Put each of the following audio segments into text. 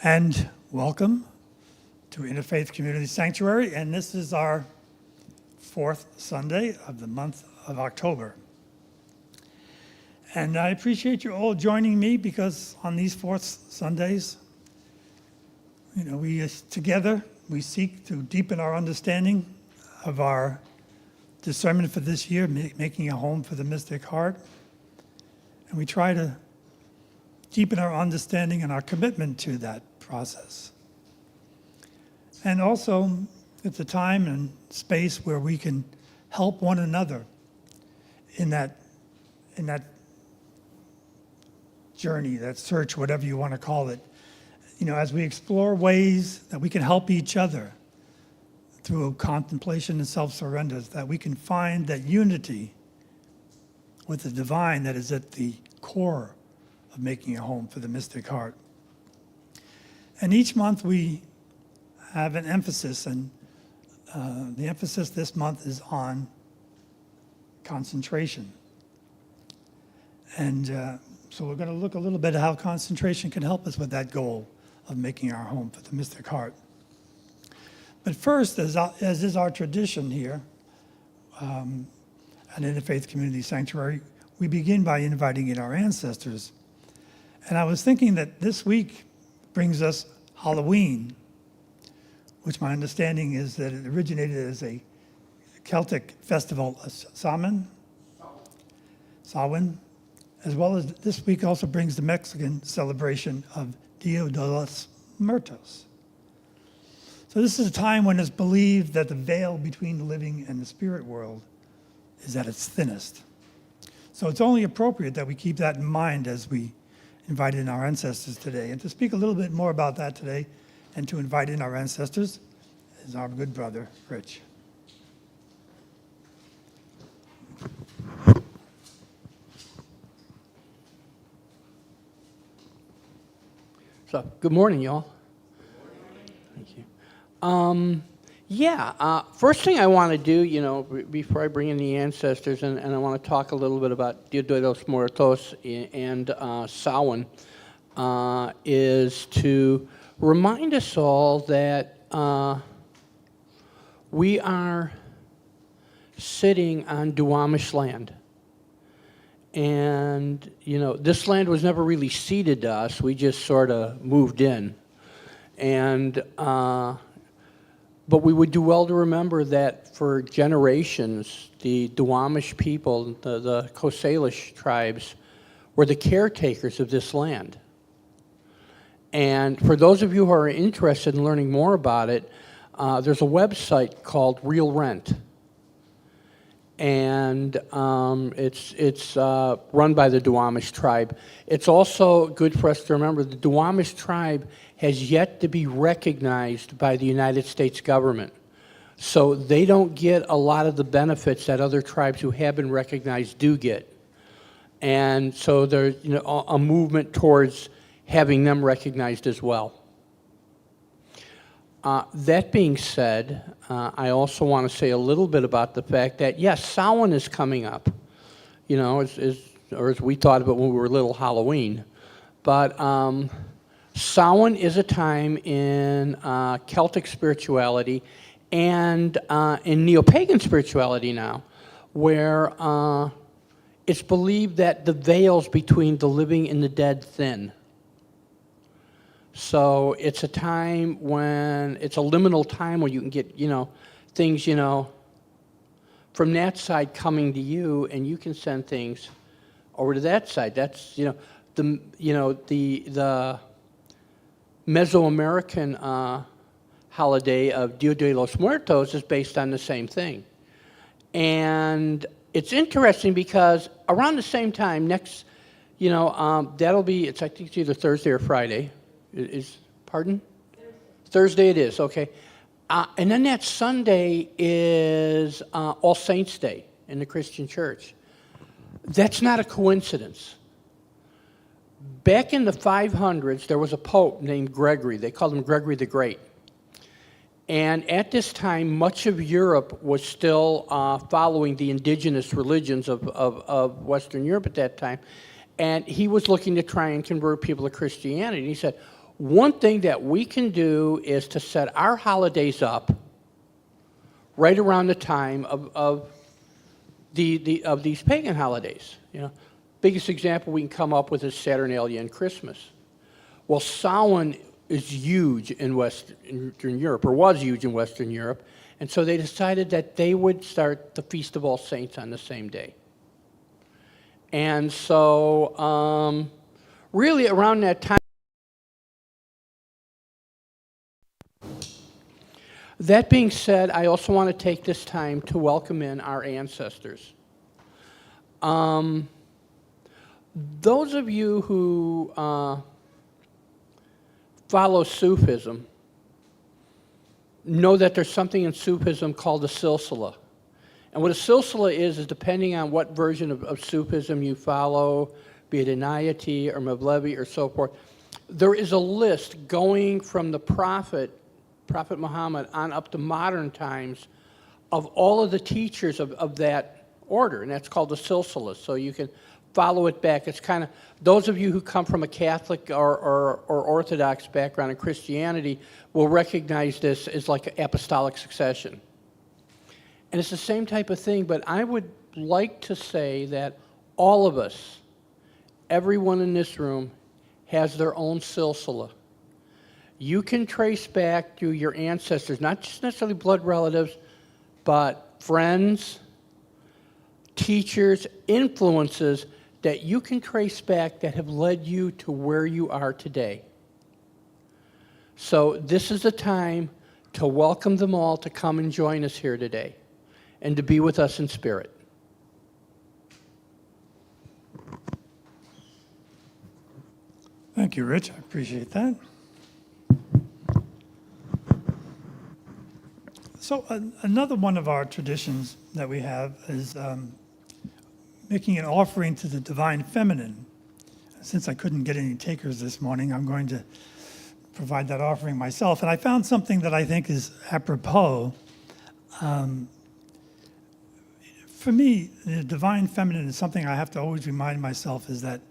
And welcome to Interfaith Community Sanctuary, and this is our fourth Sunday of the month of October. And I appreciate you all joining me because on these fourth Sundays, we together, we seek to deepen our understanding of our discernment for this year, making a home for the mystic heart. And we try to deepen our understanding and our commitment to that process. And also, it's a time and space where we can help one another in that journey, that search, whatever you want to call it. As we explore ways that we can help each other through contemplation and self-surrender, that we can find that unity with the divine that is at the core of making a home for the mystic heart. And each month we have an emphasis, and the emphasis this month is on concentration. And so we're going to look a little bit at how concentration can help us with that goal of making our home for the mystic heart. But first, as is our tradition here at Interfaith Community Sanctuary, we begin by inviting in our ancestors. And I was thinking that this week brings us Halloween, which my understanding is that it originated as a Celtic festival, Samhain, as well as this week also brings the Mexican celebration of Dia de los Muertos. So this is a time when it's believed that the veil between the living and the spirit world is at its thinnest. So it's only appropriate that we keep that in mind as we invite in our ancestors today. And to speak a little bit more about that today and to invite in our ancestors is our good brother, Rich. So, good morning, y'all. Thank you. First thing I want to do, before I bring in the ancestors, and I want to talk a little bit about Dia de los Muertos and Samhain, is to remind us all that we are sitting on Duwamish land. And, this land was never really ceded to us. We just sort of moved in. And, but we would do well to remember that for generations, the Duwamish people, the Coast Salish tribes, were the caretakers of this land. And for those of you who are interested in learning more about it, there's a website called Real Rent. And it's run by the Duwamish tribe. It's also good for us to remember the Duwamish tribe has yet to be recognized by the United States government. So they don't get a lot of the benefits that other tribes who have been recognized do get. And so there's a movement towards having them recognized as well. That being said, I also want to say a little bit about the fact that, yes, Samhain is coming up, or as we thought of it when we were little, Halloween. But Samhain is a time in Celtic spirituality and in neo-pagan spirituality now, where it's believed that the veils between the living and the dead thin. So it's a time when, it's a liminal time where you can get, things, from that side coming to you, and you can send things over to that side. That's, the Mesoamerican holiday of Dia de los Muertos is based on the same thing. And it's interesting because around the same time, next, that'll be, I think it's either Thursday or Friday. Pardon? Thursday it is, okay. And then that Sunday is All Saints' Day in the Christian church. That's not a coincidence. Back in the 500s, there was a pope named Gregory. They called him Gregory the Great. And at this time, much of Europe was still following the indigenous religions of Western Europe at that time. And he was looking to try and convert people to Christianity. And he said, One thing that we can do is to set our holidays up right around the time of these pagan holidays. You know, biggest example we can come up with is Saturnalia and Christmas. Well, Samhain is huge in Western Europe, or was huge in Western Europe, and so they decided that they would start the Feast of All Saints on the same day. And so, really around that time. That being said, I also want to take this time to welcome in our ancestors. Those of you who follow Sufism know that there's something in Sufism called a silsila. And what a silsila is depending on what version of Sufism you follow, be it Inayati or Mevlevi or so forth, there is a list going from the Prophet Muhammad on up to modern times of all of the teachers of that order, and that's called the silsila. So you can follow it back. It's kind of, those of you who come from a Catholic or Orthodox background in Christianity will recognize this as like apostolic succession. And it's the same type of thing, but I would like to say that all of us, everyone in this room, has their own silsila. You can trace back to your ancestors, not just necessarily blood relatives, but friends, teachers, influences that you can trace back that have led you to where you are today. So this is the time to welcome them all to come and join us here today and to be with us in spirit. Thank you, Rich. I appreciate that. So another one of our traditions that we have is making an offering to the Divine Feminine. Since I couldn't get any takers this morning, I'm going to provide that offering myself. And I found something that I think is apropos. For me, the Divine Feminine is something I have to always remind myself is that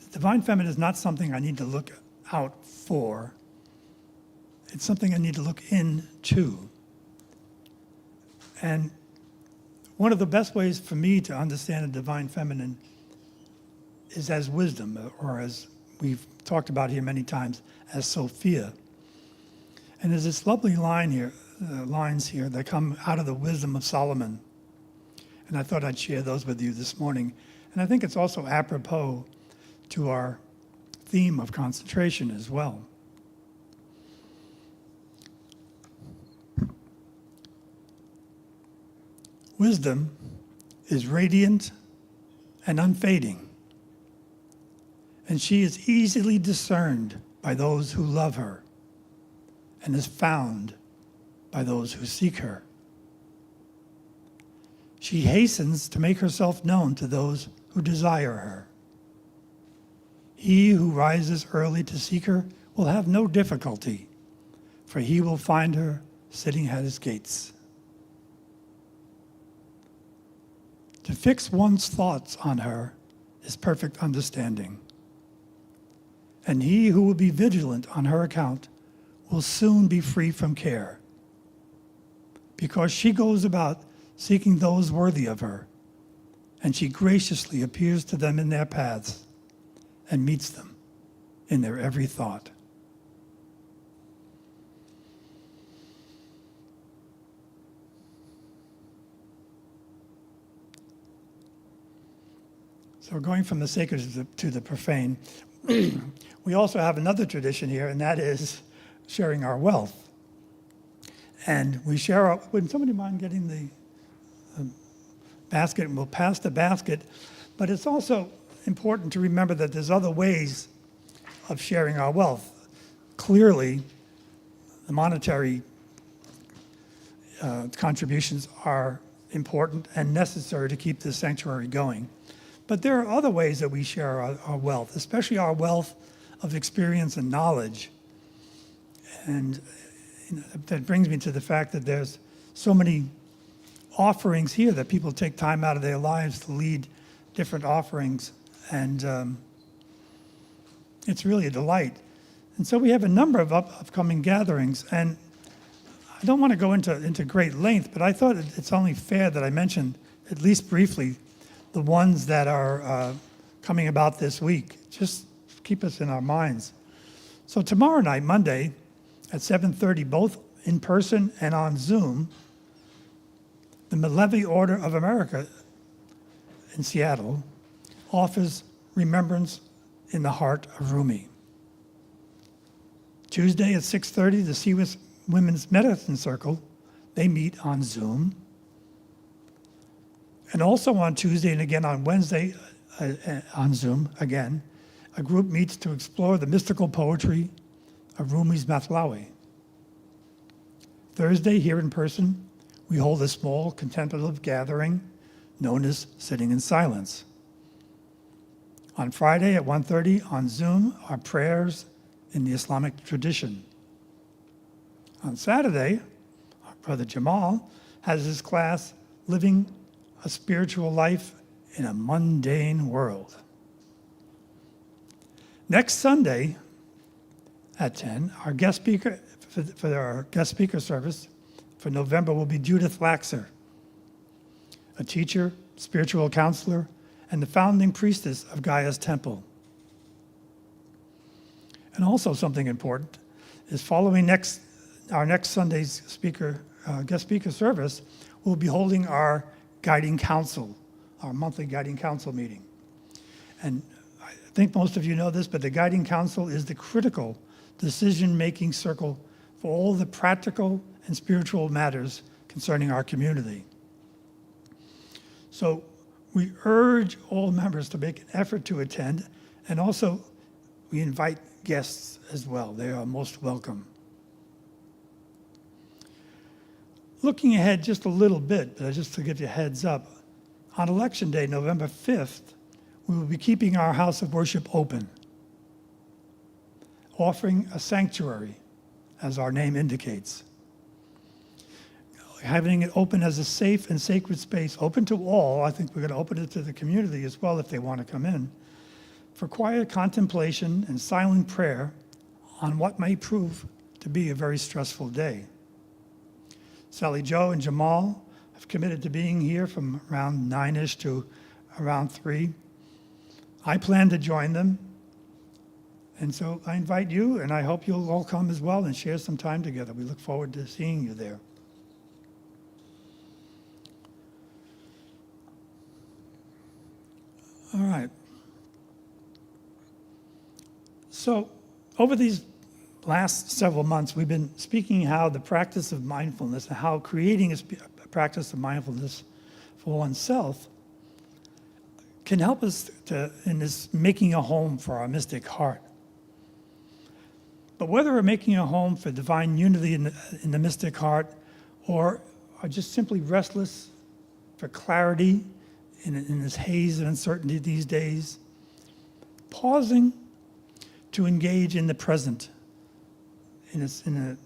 the Divine Feminine is not something I need to look out for. It's something I need to look into. And one of the best ways for me to understand the Divine Feminine is as wisdom, or as we've talked about here many times, as Sophia. And there's this lovely lines here that come out of the wisdom of Solomon. And I thought I'd share those with you this morning. And I think it's also apropos to our theme of concentration as well. Wisdom is radiant and unfading, and she is easily discerned by those who love her and is found by those who seek her. She hastens to make herself known to those who desire her. He who rises early to seek her will have no difficulty, for he will find her sitting at his gates. To fix one's thoughts on her is perfect understanding. And he who will be vigilant on her account will soon be free from care, because she goes about seeking those worthy of her, and she graciously appears to them in their paths and meets them in their every thought. So going from the sacred to the profane, we also have another tradition here, and that is sharing our wealth. And we share our, would somebody mind getting the basket? And we'll pass the basket. But it's also important to remember that there's other ways of sharing our wealth. Clearly, the monetary contributions are important and necessary to keep this sanctuary going. But there are other ways that we share our wealth, especially our wealth of experience and knowledge. And that brings me to the fact that there's so many offerings here that people take time out of their lives to lead different offerings. And it's really a delight. And so we have a number of upcoming gatherings, and I don't want to go into great length, but I thought it's only fair that I mention, at least briefly, the ones that are coming about this week. Just keep us in our minds. So tomorrow night, Monday, at 7:30, both in person and on Zoom, the Malevi Order of America in Seattle offers Remembrance in the Heart of Rumi. Tuesday at 6:30, the CWIS Women's Medicine Circle, they meet on Zoom. And also on Tuesday and again on Wednesday on Zoom, again, a group meets to explore the mystical poetry of Rumi's Mathlawi. Thursday, here in person, we hold a small contemplative gathering known as Sitting in Silence. On Friday at 1:30 on Zoom are prayers in the Islamic tradition. On Saturday, our brother Jamal has his class, Living a Spiritual Life in a Mundane World. Next Sunday at 10, our guest speaker for our guest speaker service for November will be Judith Laxer, a teacher, spiritual counselor, and the founding priestess of Gaia's Temple. And also something important is following our next Sunday's guest speaker service, we'll be holding our guiding council, our monthly guiding council meeting. And I think most of you know this, but the guiding council is the critical decision-making circle for all the practical and spiritual matters concerning our community. So we urge all members to make an effort to attend, and also we invite guests as well. They are most welcome. Looking ahead just a little bit, but just to give you a heads up, on Election Day, November 5th, we will be keeping our house of worship open, offering a sanctuary, as our name indicates. Having it open as a safe and sacred space, open to all. I think we're going to open it to the community as well if they want to come in, for quiet contemplation and silent prayer on what may prove to be a very stressful day. Sally Joe and Jamal have committed to being here from around 9-ish to around 3. I plan to join them. And so I invite you, and I hope you'll all come as well and share some time together. We look forward to seeing you there. All right. So over these last several months, we've been speaking how the practice of mindfulness and how creating a practice of mindfulness for oneself can help us in this making a home for our mystic heart. But whether we're making a home for divine unity in the mystic heart, or are just simply restless for clarity in this haze of uncertainty these days, pausing to engage in the present, in a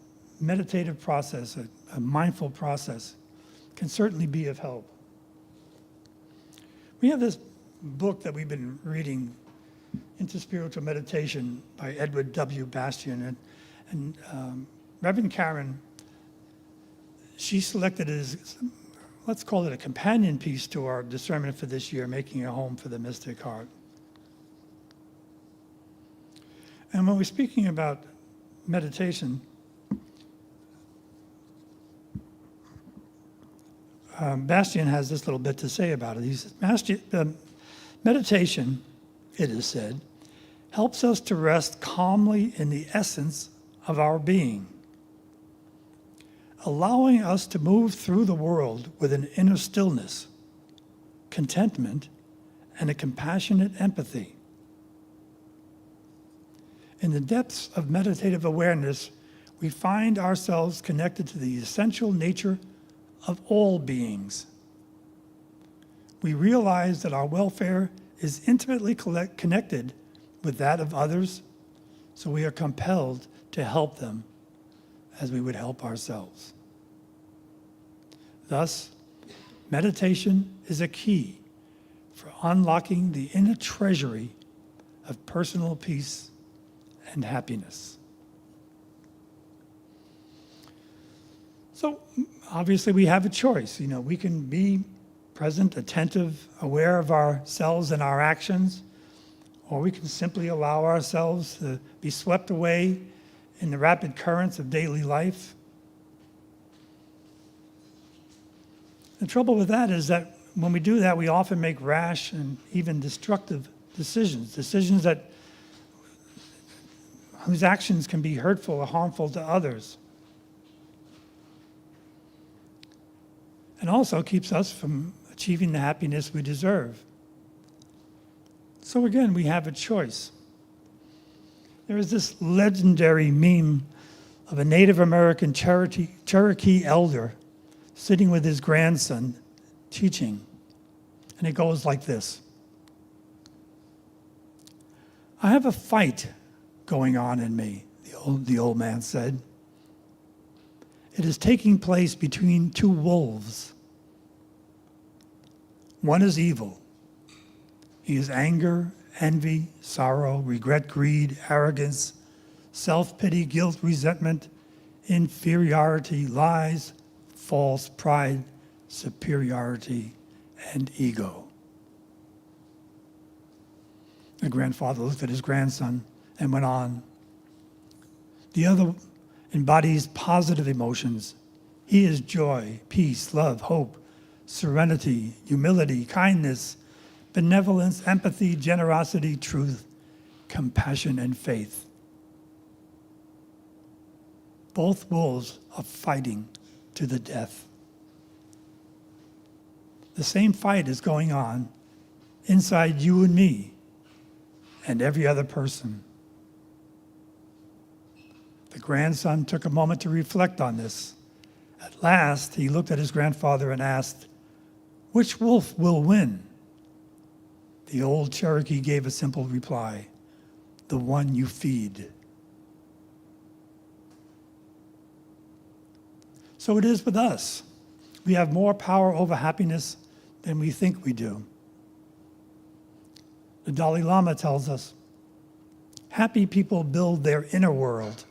meditative process, a mindful process, can certainly be of help. We have this book that we've been reading, Into Spiritual Meditation by Edward W. Bastian, and Reverend Karen, she selected it as, let's call it a companion piece to our discernment for this year, Making a Home for the Mystic Heart. And when we're speaking about meditation, Bastian has this little bit to say about it. He says, meditation, it is said, helps us to rest calmly in the essence of our being, allowing us to move through the world with an inner stillness, contentment, and a compassionate empathy. In the depths of meditative awareness, we find ourselves connected to the essential nature of all beings. We realize that our welfare is intimately connected with that of others, so we are compelled to help them as we would help ourselves. Thus, meditation is a key for unlocking the inner treasury of personal peace and happiness. So obviously we have a choice. We can be present, attentive, aware of ourselves and our actions, or we can simply allow ourselves to be swept away in the rapid currents of daily life. The trouble with that is that when we do that, we often make rash and even destructive decisions whose actions can be hurtful or harmful to others. And also keeps us from achieving the happiness we deserve. So again, we have a choice. There is this legendary meme of a Native American Cherokee elder sitting with his grandson teaching. And it goes like this. I have a fight going on in me, the old man said. It is taking place between two wolves. One is evil. He is anger, envy, sorrow, regret, greed, arrogance, self-pity, guilt, resentment, inferiority, lies, false pride, superiority, and ego. The grandfather looked at his grandson and went on. The other embodies positive emotions. He is joy, peace, love, hope, serenity, humility, kindness, benevolence, empathy, generosity, truth, compassion, and faith. Both wolves are fighting to the death. The same fight is going on inside you and me and every other person. The grandson took a moment to reflect on this. At last, he looked at his grandfather and asked, "Which wolf will win?" The old Cherokee gave a simple reply, "The one you feed." So it is with us. We have more power over happiness than we think we do. The Dalai Lama tells us, happy people build their inner world.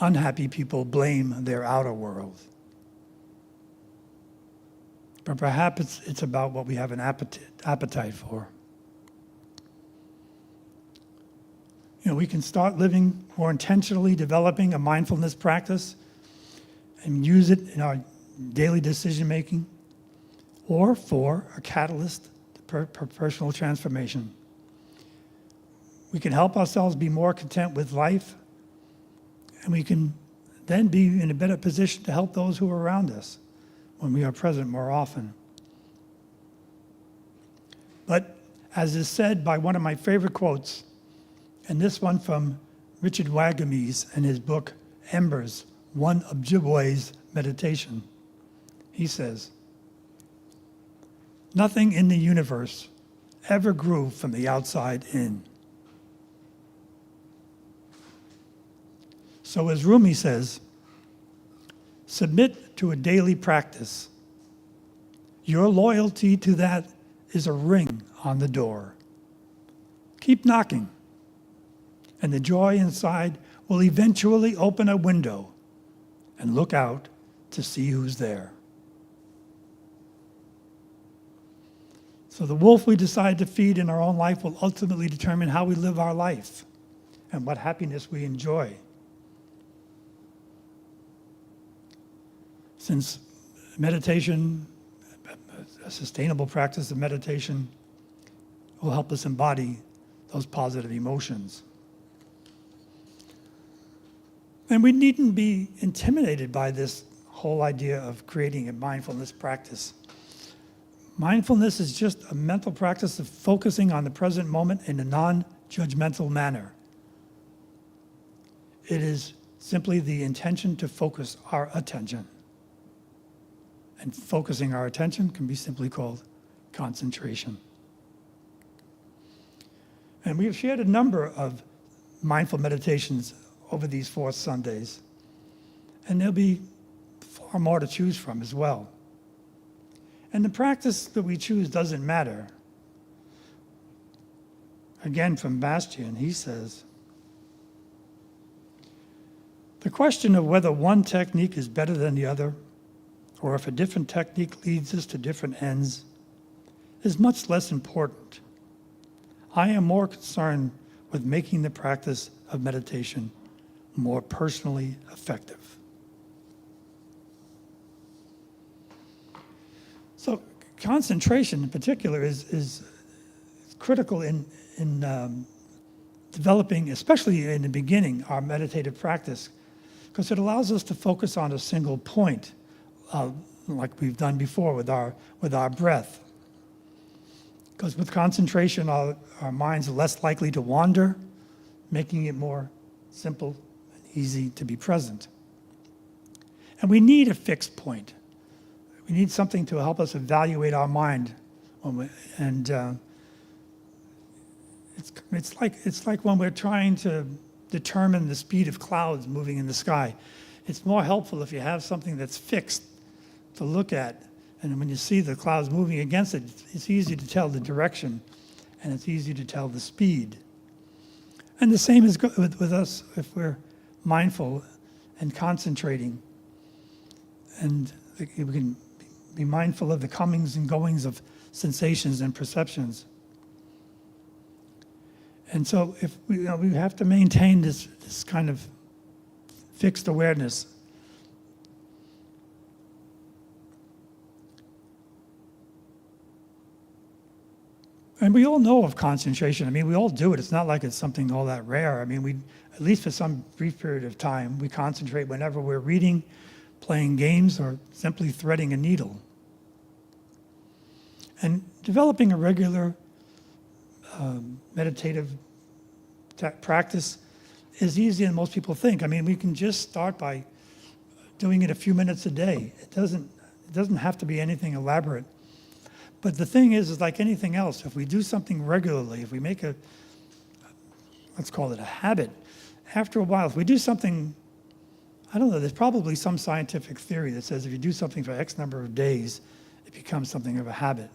Unhappy people blame their outer world. But perhaps it's about what we have an appetite for. We can start living more intentionally, developing a mindfulness practice and use it in our daily decision making, or for a catalyst for personal transformation. We can help ourselves be more content with life, and we can then be in a better position to help those who are around us when we are present more often. But as is said by one of my favorite quotes, and this one from Richard Wagamese in his book, Embers, One Ojibwe's Meditation, he says, "Nothing in the universe ever grew from the outside in." So as Rumi says, submit to a daily practice. Your loyalty to that is a ring on the door. Keep knocking, and the joy inside will eventually open a window and look out to see who's there. So the wolf we decide to feed in our own life will ultimately determine how we live our life and what happiness we enjoy. Since meditation, a sustainable practice of meditation, will help us embody those positive emotions. And we needn't be intimidated by this whole idea of creating a mindfulness practice. Mindfulness is just a mental practice of focusing on the present moment in a non-judgmental manner. It is simply the intention to focus our attention. And focusing our attention can be simply called concentration. And we have shared a number of mindful meditations over these 4 Sundays. And there'll be far more to choose from as well. And the practice that we choose doesn't matter. Again, from Bastian, he says, The question of whether one technique is better than the other, or if a different technique leads us to different ends, is much less important. I am more concerned with making the practice of meditation more personally effective. So concentration in particular is critical in developing, especially in the beginning, our meditative practice, because it allows us to focus on a single point, like we've done before with our breath. Because with concentration, our minds are less likely to wander, making it more simple and easy to be present. And we need a fixed point. We need something to help us evaluate our mind. It's like when we're trying to determine the speed of clouds moving in the sky. It's more helpful if you have something that's fixed to look at. And when you see the clouds moving against it, it's easy to tell the direction, and it's easy to tell the speed. And the same is with us if we're mindful and concentrating. And we can be mindful of the comings and goings of sensations and perceptions. And so if we have to maintain this kind of fixed awareness. And we all know of concentration. I mean, we all do it. It's not like it's something all that rare. I mean, at least for some brief period of time, we concentrate whenever we're reading, playing games, or simply threading a needle. And developing a regular meditative practice is easier than most people think. I mean, we can just start by doing it a few minutes a day. It doesn't have to be anything elaborate. But the thing is like anything else, if we do something regularly, if we make let's call it a habit, after a while, if we do something, I don't know, there's probably some scientific theory that says if you do something for X number of days, it becomes something of a habit.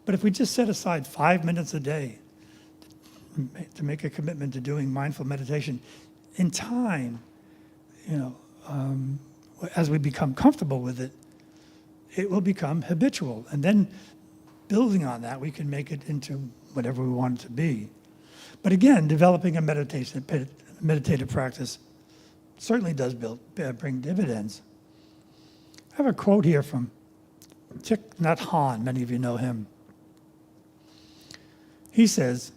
But if we just set aside 5 minutes a day to make a commitment to doing mindful meditation, in time, as we become comfortable with it, it will become habitual. And then building on that, we can make it into whatever we want it to be. But again, developing a meditative practice certainly does bring dividends. I have a quote here from Thich Nhat Hanh. Many of you know him. He says,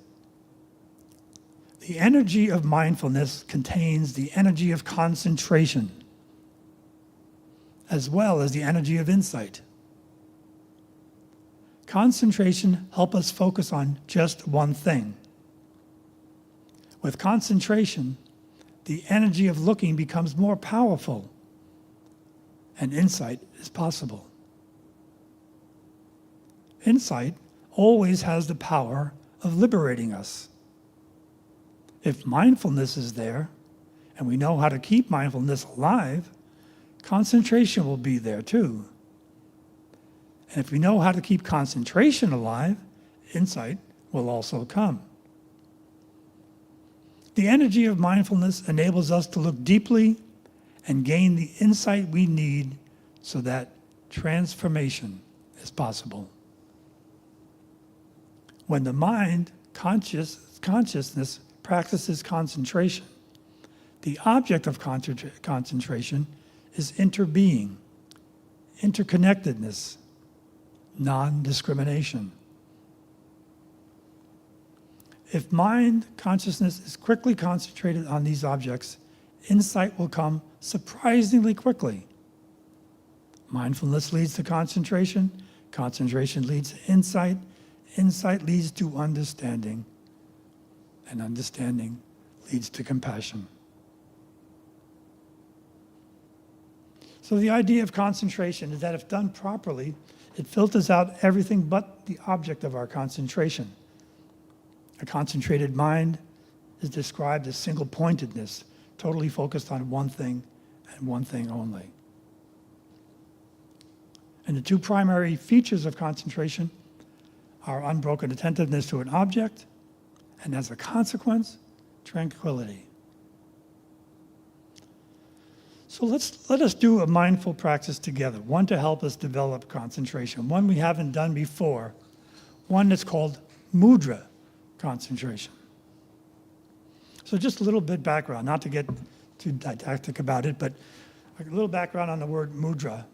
"The energy of mindfulness contains the energy of concentration, as well as the energy of insight. Concentration helps us focus on just one thing. With concentration, the energy of looking becomes more powerful, and insight is possible. Insight always has the power of liberating us. If mindfulness is there, and we know how to keep mindfulness alive, concentration will be there too. And if we know how to keep concentration alive, insight will also come. The energy of mindfulness enables us to look deeply and gain the insight we need so that transformation is possible. When the mind, consciousness, practices concentration, the object of concentration is interbeing, interconnectedness, non-discrimination. If mind consciousness is quickly concentrated on these objects, insight will come surprisingly quickly. Mindfulness leads to concentration, concentration leads to insight, insight leads to understanding, and understanding leads to compassion. So the idea of concentration is that if done properly, it filters out everything but the object of our concentration. A concentrated mind is described as single-pointedness, totally focused on one thing and one thing only. And the two primary features of concentration are unbroken attentiveness to an object, and as a consequence, tranquility. So let us do a mindful practice together, one to help us develop concentration, one we haven't done before, one that's called mudra concentration. So just a little bit background, not to get too didactic about it, but a little background on the word mudra.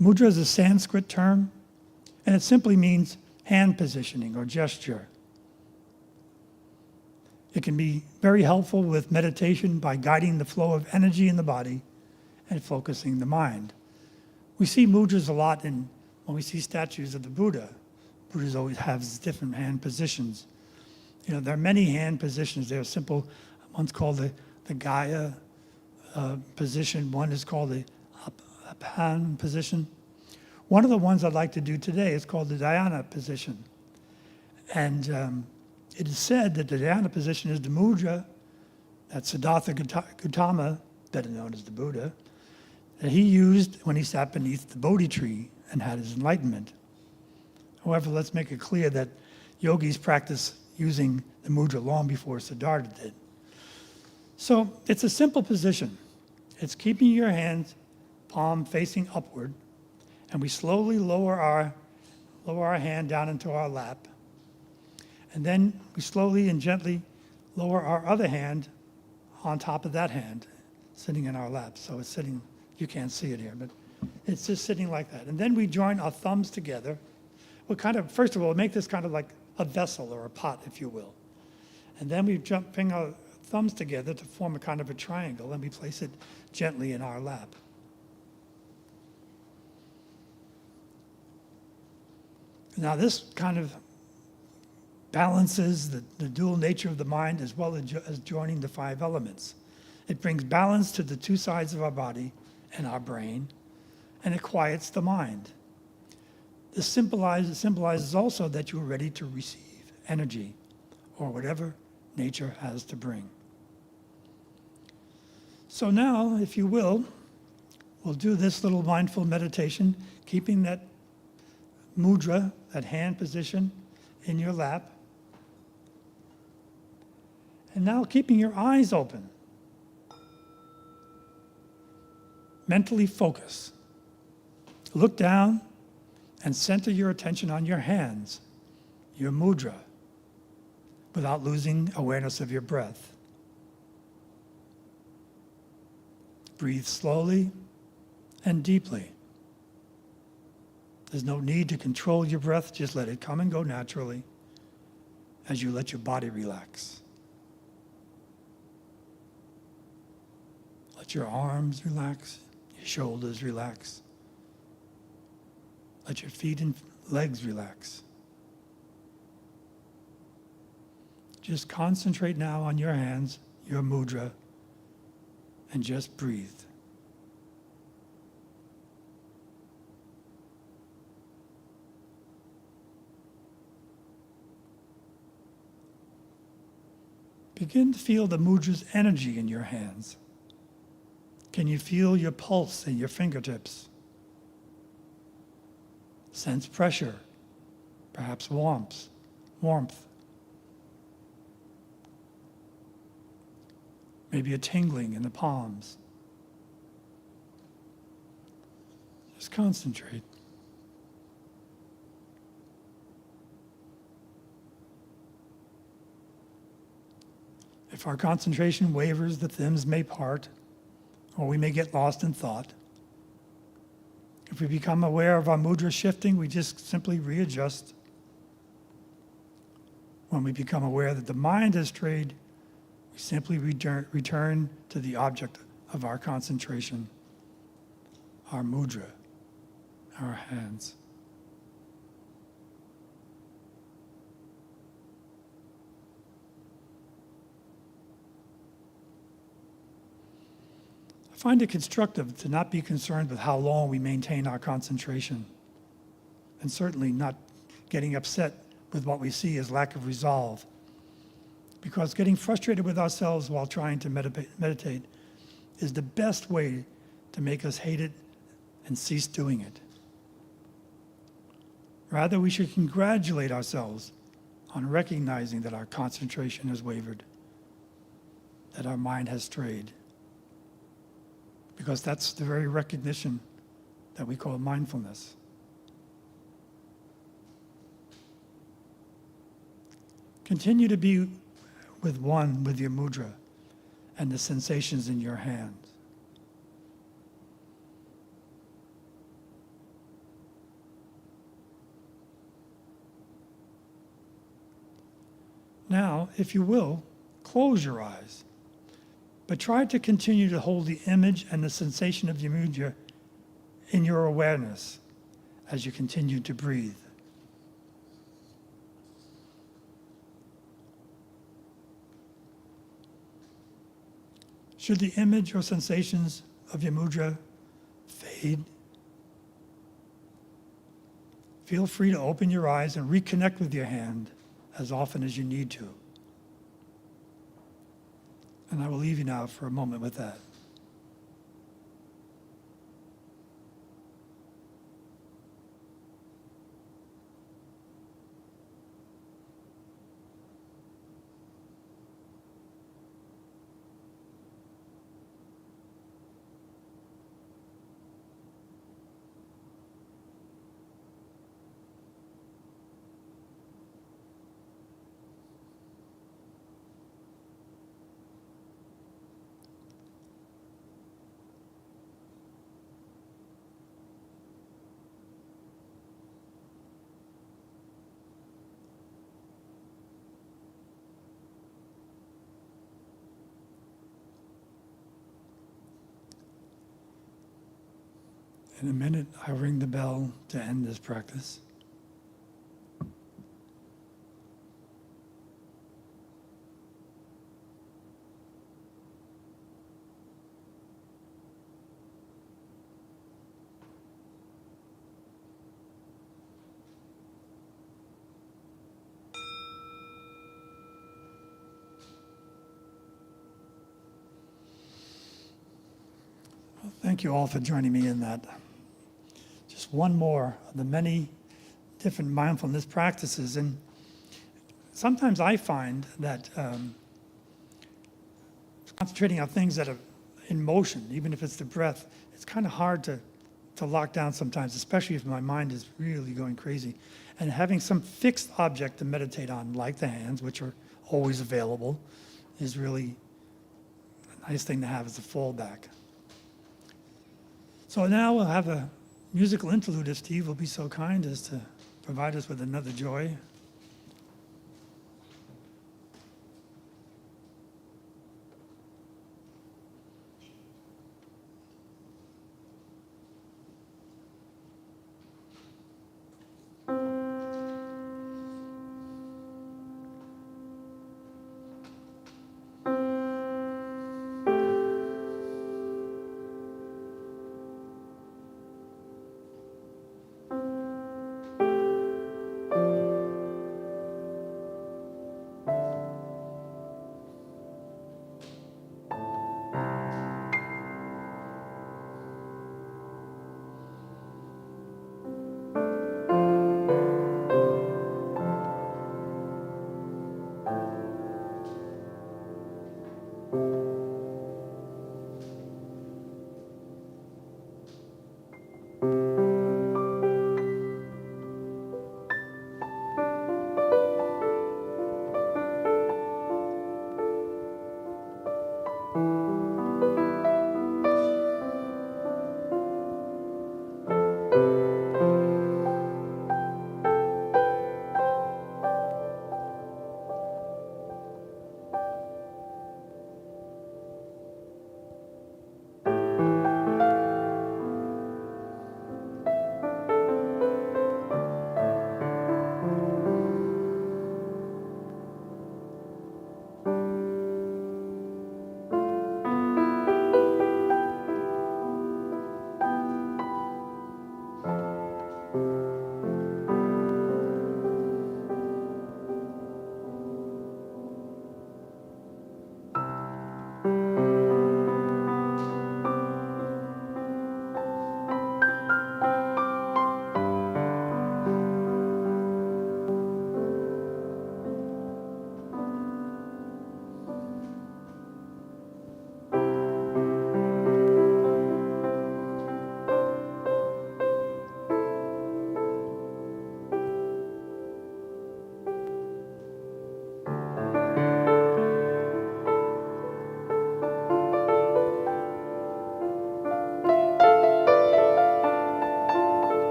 Mudra is a Sanskrit term, and it simply means hand positioning or gesture. It can be very helpful with meditation by guiding the flow of energy in the body and focusing the mind. We see mudras a lot when we see statues of the Buddha. Buddhas always have different hand positions. There are many hand positions. They're simple. One's called the Gaya position. One is called the Apan position. One of the ones I'd like to do today is called the Dhyana position. And it is said that the Dhyana position is the mudra that Siddhartha Gautama, better known as the Buddha, that he used when he sat beneath the Bodhi tree and had his enlightenment. However, let's make it clear that yogis practice using the mudra long before Siddhartha did. So it's a simple position. It's keeping your hands, palm facing upward, and we slowly lower our hand down into our lap. And then we slowly and gently lower our other hand on top of that hand, sitting in our lap. So it's sitting, you can't see it here, but it's just sitting like that. And then we join our thumbs together. First of all, make this kind of like a vessel or a pot, if you will. And then we bring our thumbs together to form a kind of a triangle, and we place it gently in our lap. Now this kind of balances the dual nature of the mind as well as joining the 5 elements. It brings balance to the 2 sides of our body and our brain, and it quiets the mind. This symbolizes also that you're ready to receive energy or whatever nature has to bring. So now, if you will, we'll do this little mindful meditation, keeping that mudra, that hand position, in your lap. And now keeping your eyes open. Mentally focus. Look down and center your attention on your hands, your mudra, without losing awareness of your breath. Breathe slowly and deeply. There's no need to control your breath, just let it come and go naturally as you let your body relax. Let your arms relax, your shoulders relax. Let your feet and legs relax. Just concentrate now on your hands, your mudra, and just breathe. Begin to feel the mudra's energy in your hands. Can you feel your pulse in your fingertips? Sense pressure, perhaps warmth. Maybe a tingling in the palms. Just concentrate. If our concentration wavers, the thumbs may part, or we may get lost in thought. If we become aware of our mudra shifting, we just simply readjust. When we become aware that the mind has strayed, we simply return to the object of our concentration, our mudra, our hands. I find it constructive to not be concerned with how long we maintain our concentration, and certainly not getting upset with what we see as lack of resolve, because getting frustrated with ourselves while trying to meditate is the best way to make us hate it and cease doing it. Rather, we should congratulate ourselves on recognizing that our concentration has wavered, that our mind has strayed. because that's the very recognition that we call mindfulness. Continue to be with one with your mudra and the sensations in your hands. Now, if you will, close your eyes, but try to continue to hold the image and the sensation of your mudra in your awareness as you continue to breathe. Should the image or sensations of your mudra fade, feel free to open your eyes and reconnect with your hand as often as you need to. And I will leave you now for a moment with that. In a minute, I'll ring the bell to end this practice. Well, thank you all for joining me in that. Just one more of the many different mindfulness practices. And sometimes I find that concentrating on things that are in motion, even if it's the breath, it's kind of hard to lock down sometimes, especially if my mind is really going crazy. And having some fixed object to meditate on, like the hands, which are always available, is really a nice thing to have as a fallback. So now we'll have a musical interlude if Steve will be so kind as to provide us with another joy.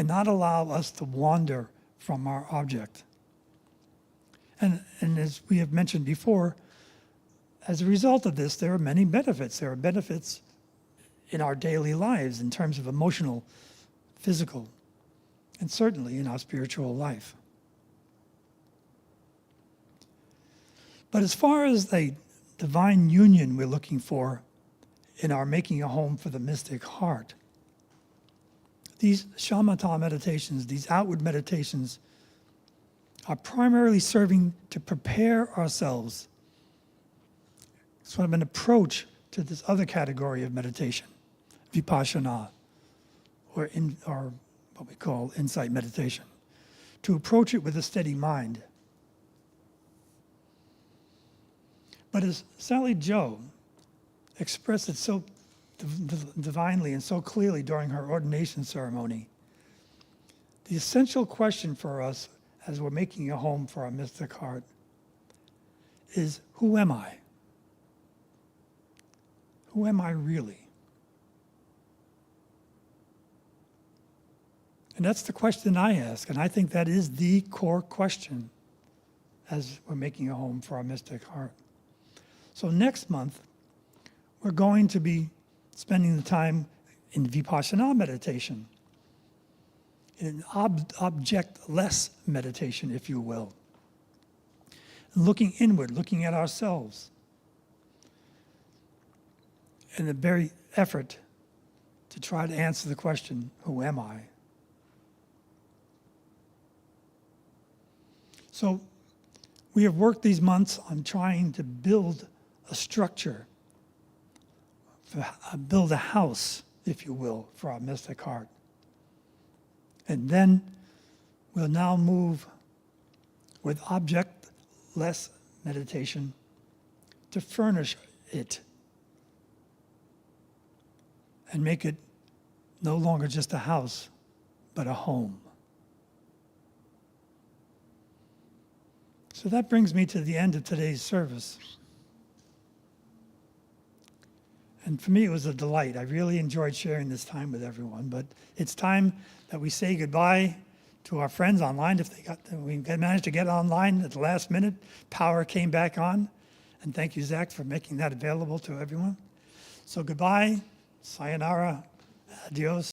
and not allow us to wander from our object. And as we have mentioned before, as a result of this, there are many benefits. There are benefits in our daily lives in terms of emotional, physical, and certainly in our spiritual life. But as far as the divine union we're looking for in our making a home for the mystic heart, these shamatha meditations, these outward meditations, are primarily serving to prepare ourselves, sort of an approach to this other category of meditation, vipassana, or what we call insight meditation, to approach it with a steady mind. But as Sally Joe expressed it so divinely and so clearly during her ordination ceremony, the essential question for us as we're making a home for our mystic heart is, who am I? Who am I really? And that's the question I ask, and I think that is the core question as we're making a home for our mystic heart. So next month, we're going to be spending the time in Vipassana meditation, in an object-less meditation, if you will. Looking inward, looking at ourselves, in the very effort to try to answer the question, who am I? So we have worked these months on trying to build a structure, build a house, if you will, for our mystic heart. And then we'll now move with object-less meditation to furnish it and make it no longer just a house, but a home. So that brings me to the end of today's service. And for me, it was a delight. I really enjoyed sharing this time with everyone. But it's time that we say goodbye to our friends online. If we managed to get online at the last minute, power came back on. And thank you, Zach, for making that available to everyone. So goodbye, sayonara, adios.